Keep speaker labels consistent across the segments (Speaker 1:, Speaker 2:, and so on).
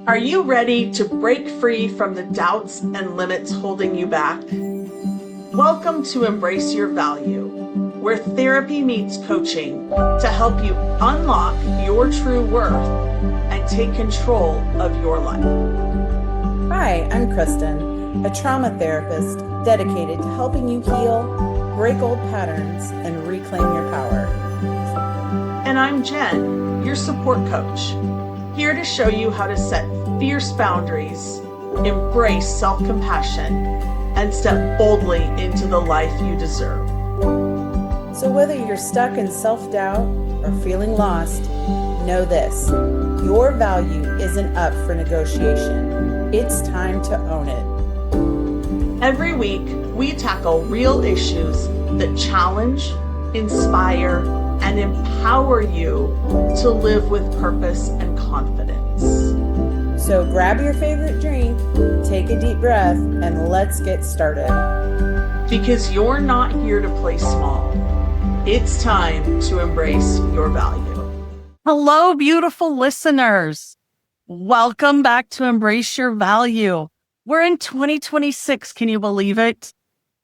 Speaker 1: Are you ready to break free from the doubts and limits holding you back? Welcome to Embrace Your Value, where therapy meets coaching to help you unlock your true worth and take control of your life.
Speaker 2: Hi, I'm Kristen, a trauma therapist dedicated to helping you heal, break old patterns, and reclaim your power.
Speaker 1: And I'm Jen, your support coach, here to show you how to set fierce boundaries, embrace self-compassion, and step boldly into the life you deserve.
Speaker 2: So whether you're stuck in self-doubt or feeling lost, know this: your value isn't up for negotiation. It's time to own it.
Speaker 1: Every week, we tackle real issues that challenge, inspire, and empower you to live with purpose and confidence.
Speaker 2: So grab your favorite drink, take a deep breath, and let's get started.
Speaker 1: Because you're not here to play small. It's time to embrace your value. Hello, beautiful listeners. Welcome back to Embrace Your Value. We're in 2026. Can you believe it?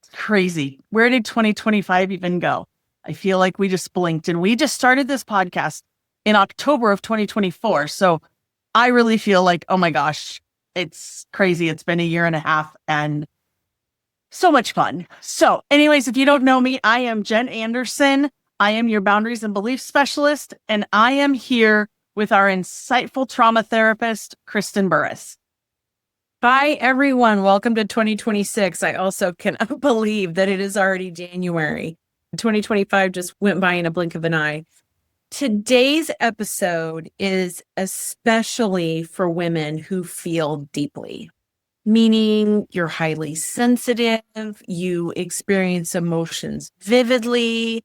Speaker 1: It's crazy. Where did 2025 even go? I feel like we just blinked, and we just started this podcast in October of 2024. So I really feel like, oh my gosh, it's crazy. It's been a year and a half and so much fun. So anyways, if you don't know me, I am Jen Anderson. I am your boundaries and belief specialist, and I am here with our insightful trauma therapist, Kristen Burris.
Speaker 3: Hi, everyone. Welcome to 2026. I also cannot believe that it is already January. 2025 just went by in a blink of an eye. Today's episode is especially for women who feel deeply, meaning you're highly sensitive, you experience emotions vividly.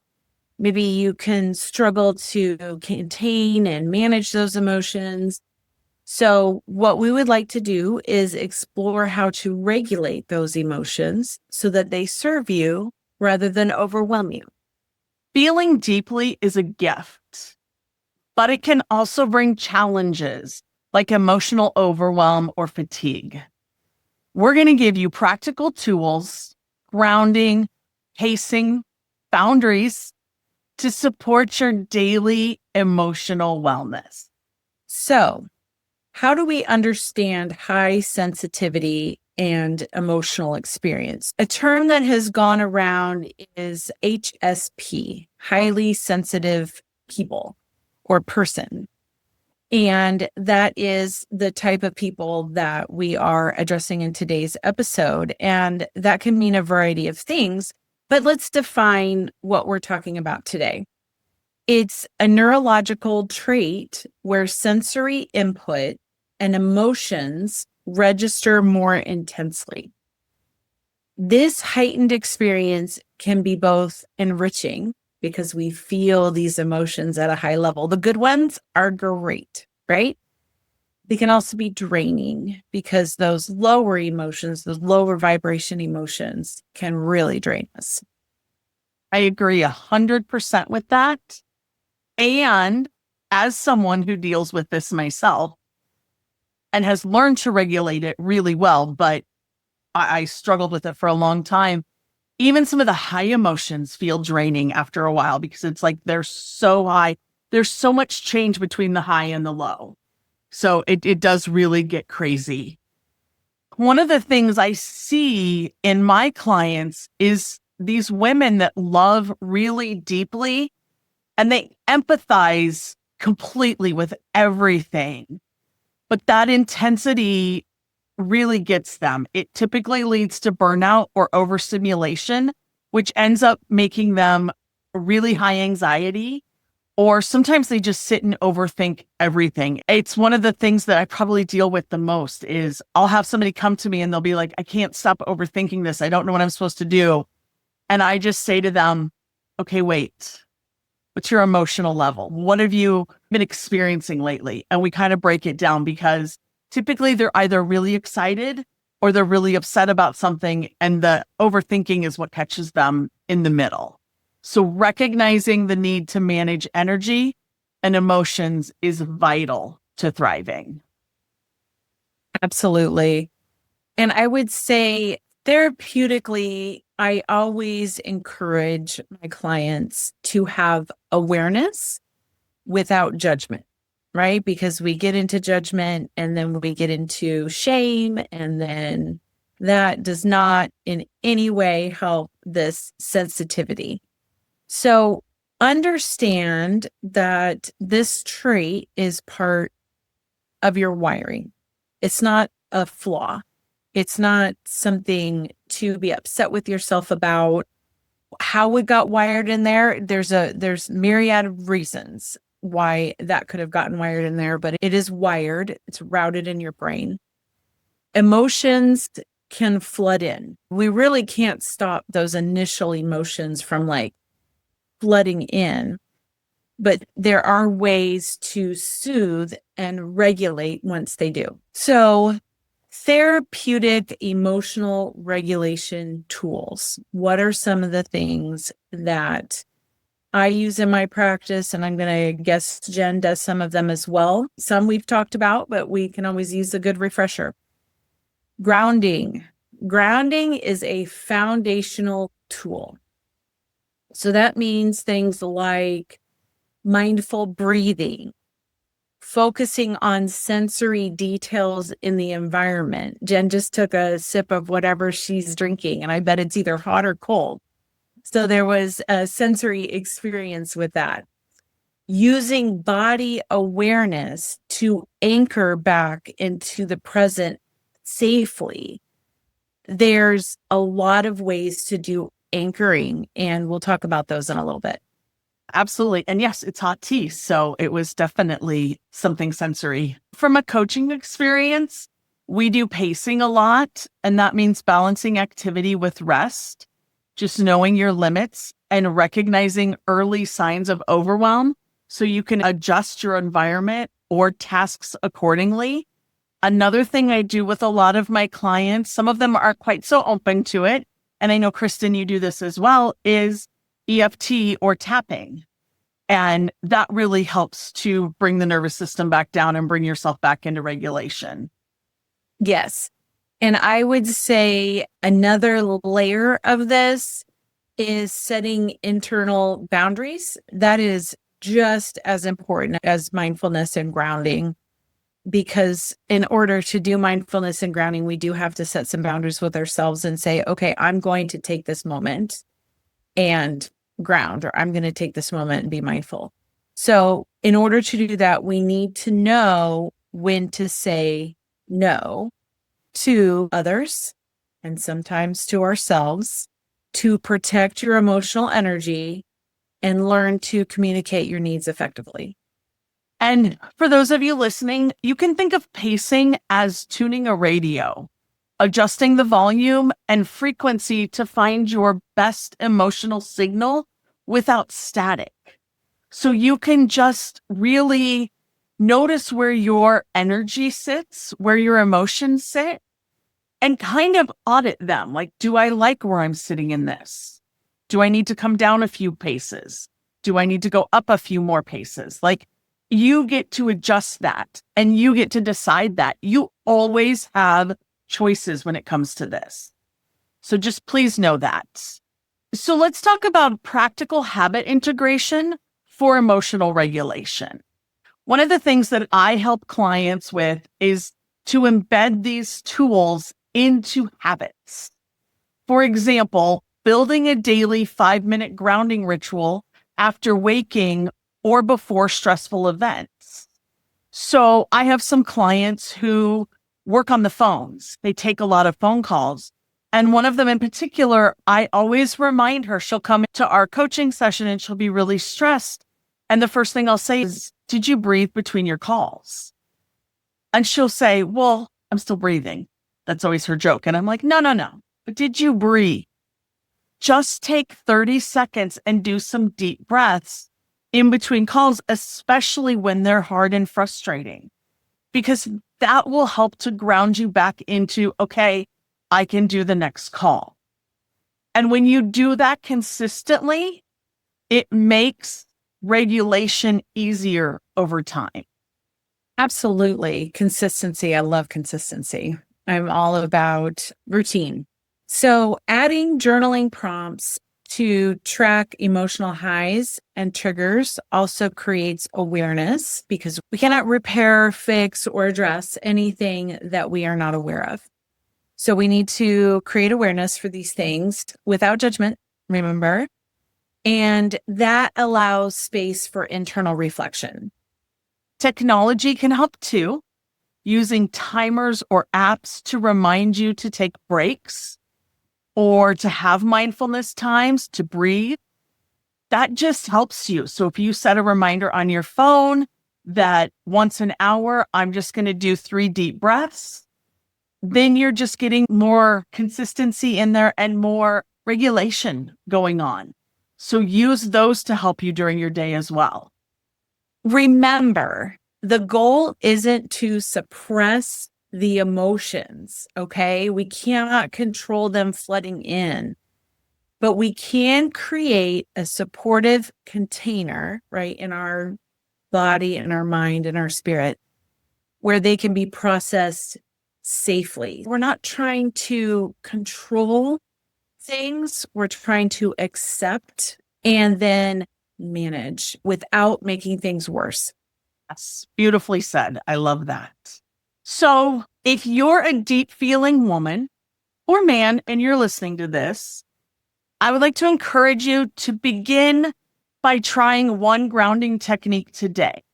Speaker 3: Maybe you can struggle to contain and manage those emotions. So what we would like to do is explore how to regulate those emotions so that they serve you rather than overwhelm you.
Speaker 1: Feeling deeply is a gift, but it can also bring challenges like emotional overwhelm or fatigue. We're going to give you practical tools, grounding, pacing, boundaries to support your daily emotional wellness.
Speaker 3: So, how do we understand high sensitivity and emotional experience? A term that has gone around is HSP, highly sensitive people or person. And that is the type of people that we are addressing in today's episode. And that can mean a variety of things, but let's define what we're talking about today. It's a neurological trait where sensory input and emotions register more intensely. This heightened experience can be both enriching because we feel these emotions at a high level. The good ones are great, right? They can also be draining because those lower emotions, those lower vibration emotions can really drain us.
Speaker 1: I agree 100% with that. And as someone who deals with this myself and has learned to regulate it really well, but I struggled with it for a long time. Even some of the high emotions feel draining after a while because it's like they're so high. There's so much change between the high and the low. So it does really get crazy. One of the things I see in my clients is these women that love really deeply and they empathize completely with everything. But that intensity really gets them. It typically leads to burnout or overstimulation, which ends up making them really high anxiety, or sometimes they just sit and overthink everything. It's one of the things that I probably deal with the most is I'll have somebody come to me and they'll be like, I can't stop overthinking this. I don't know what I'm supposed to do. And I just say to them, okay, wait, what's your emotional level? What have you been experiencing lately? And we kind of break it down because typically they're either really excited or they're really upset about something, and the overthinking is what catches them in the middle. So recognizing the need to manage energy and emotions is vital to thriving.
Speaker 3: Absolutely. And I would say therapeutically, I always encourage my clients to have awareness without judgment, right? Because we get into judgment and then we get into shame, and then that does not in any way help this sensitivity. So understand that this trait is part of your wiring. It's not a flaw. It's not something to be upset with yourself about. How it got wired in there, there's myriad of reasons why that could have gotten wired in there, but it is wired. It's routed in your brain. Emotions can flood in. We really can't stop those initial emotions from like flooding in, but there are ways to soothe and regulate once they do. So therapeutic emotional regulation tools. What are some of the things that I use in my practice? And I'm going to guess Jen does some of them as well. Some we've talked about, but we can always use a good refresher. Grounding. Grounding is a foundational tool. So that means things like mindful breathing, focusing on sensory details in the environment. Jen just took a sip of whatever she's drinking, and I bet it's either hot or cold. So there was a sensory experience with that. Using body awareness to anchor back into the present safely. There's a lot of ways to do anchoring, and we'll talk about those in a little bit.
Speaker 1: Absolutely. And yes, it's hot tea. So it was definitely something sensory. From a coaching experience, we do pacing a lot, and that means balancing activity with rest, just knowing your limits and recognizing early signs of overwhelm so you can adjust your environment or tasks accordingly. Another thing I do with a lot of my clients, some of them are quite so open to it, and I know, Kristen, you do this as well, is EFT or tapping. And that really helps to bring the nervous system back down and bring yourself back into regulation.
Speaker 3: Yes. And I would say another layer of this is setting internal boundaries. That is just as important as mindfulness and grounding, because in order to do mindfulness and grounding, we do have to set some boundaries with ourselves and say, okay, I'm going to take this moment and ground, or I'm going to take this moment and be mindful. So in order to do that, we need to know when to say no to others and sometimes to ourselves to protect your emotional energy and learn to communicate your needs effectively.
Speaker 1: And for those of you listening, you can think of pacing as tuning a radio, adjusting the volume and frequency to find your best emotional signal without static. So you can just really notice where your energy sits, where your emotions sit, and kind of audit them. Like, do I like where I'm sitting in this? Do I need to come down a few paces? Do I need to go up a few more paces? Like, you get to adjust that and you get to decide that. You always have choices when it comes to this. So just please know that. So let's talk about practical habit integration for emotional regulation. One of the things that I help clients with is to embed these tools into habits. For example, building a daily 5-minute grounding ritual after waking or before stressful events. So I have some clients who work on the phones. They take a lot of phone calls. And one of them in particular, I always remind her, she'll come to our coaching session and she'll be really stressed. And the first thing I'll say is, did you breathe between your calls? And she'll say, well, I'm still breathing. That's always her joke. And I'm like, no. But did you breathe? Just take 30 seconds and do some deep breaths in between calls, especially when they're hard and frustrating, because that will help to ground you back into, okay, I can do the next call. And when you do that consistently, it makes regulation easier over time.
Speaker 3: Absolutely. Consistency. I love consistency. I'm all about routine. So adding journaling prompts to track emotional highs and triggers also creates awareness, because we cannot repair, fix, or address anything that we are not aware of. So we need to create awareness for these things without judgment, remember, and that allows space for internal reflection.
Speaker 1: Technology can help too, using timers or apps to remind you to take breaks or to have mindfulness times to breathe. That just helps you. So if you set a reminder on your phone that once an hour, I'm just going to do 3 deep breaths, then you're just getting more consistency in there and more regulation going on. So use those to help you during your day as well.
Speaker 3: Remember, the goal isn't to suppress the emotions, okay? We cannot control them flooding in, but we can create a supportive container, right, in our body, in our mind, in our spirit, where they can be processed safely. We're not trying to control things, we're trying to accept and then manage without making things worse.
Speaker 1: Yes, beautifully said. I love that. So if you're a deep feeling woman or man and you're listening to this, I would like to encourage you to begin by trying one grounding technique today.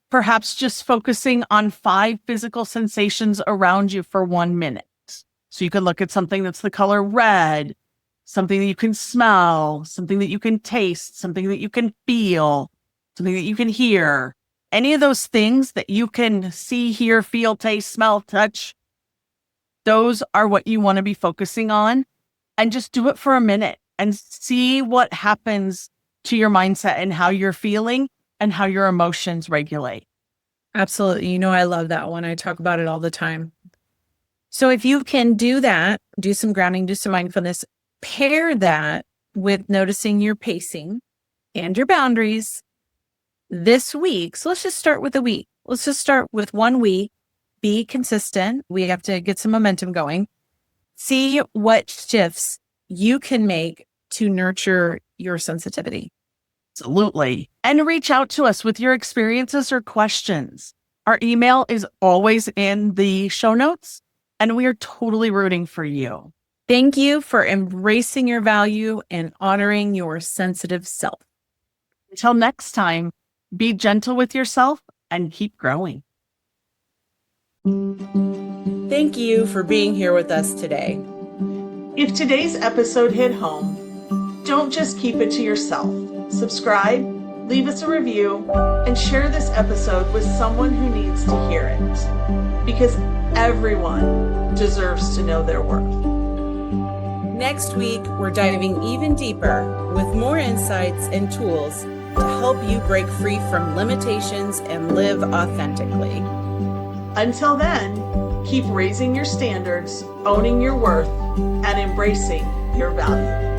Speaker 1: Perhaps just focusing on 5 physical sensations around you for 1 minute. So you can look at something that's the color red, something that you can smell, something that you can taste, something that you can feel, something that you can hear. Any of those things that you can see, hear, feel, taste, smell, touch, those are what you want to be focusing on. And just do it for a minute and see what happens to your mindset and how you're feeling and how your emotions regulate.
Speaker 3: Absolutely. You know, I love that one. I talk about it all the time. So if you can do that, do some grounding, do some mindfulness, pair that with noticing your pacing and your boundaries this week. So let's just start with a week. Let's just start with 1 week. Be consistent. We have to get some momentum going. See what shifts you can make to nurture your sensitivity.
Speaker 1: Absolutely. And reach out to us with your experiences or questions. Our email is always in the show notes, and we are totally rooting for you.
Speaker 3: Thank you for embracing your value and honoring your sensitive self.
Speaker 1: Until next time, be gentle with yourself and keep growing.
Speaker 2: Thank you for being here with us today.
Speaker 1: If today's episode hit home, don't just keep it to yourself. Subscribe, leave us a review, and share this episode with someone who needs to hear it. Because everyone deserves to know their worth.
Speaker 2: Next week, we're diving even deeper with more insights and tools to help you break free from limitations and live authentically.
Speaker 1: Until then, keep raising your standards, owning your worth, and embracing your value.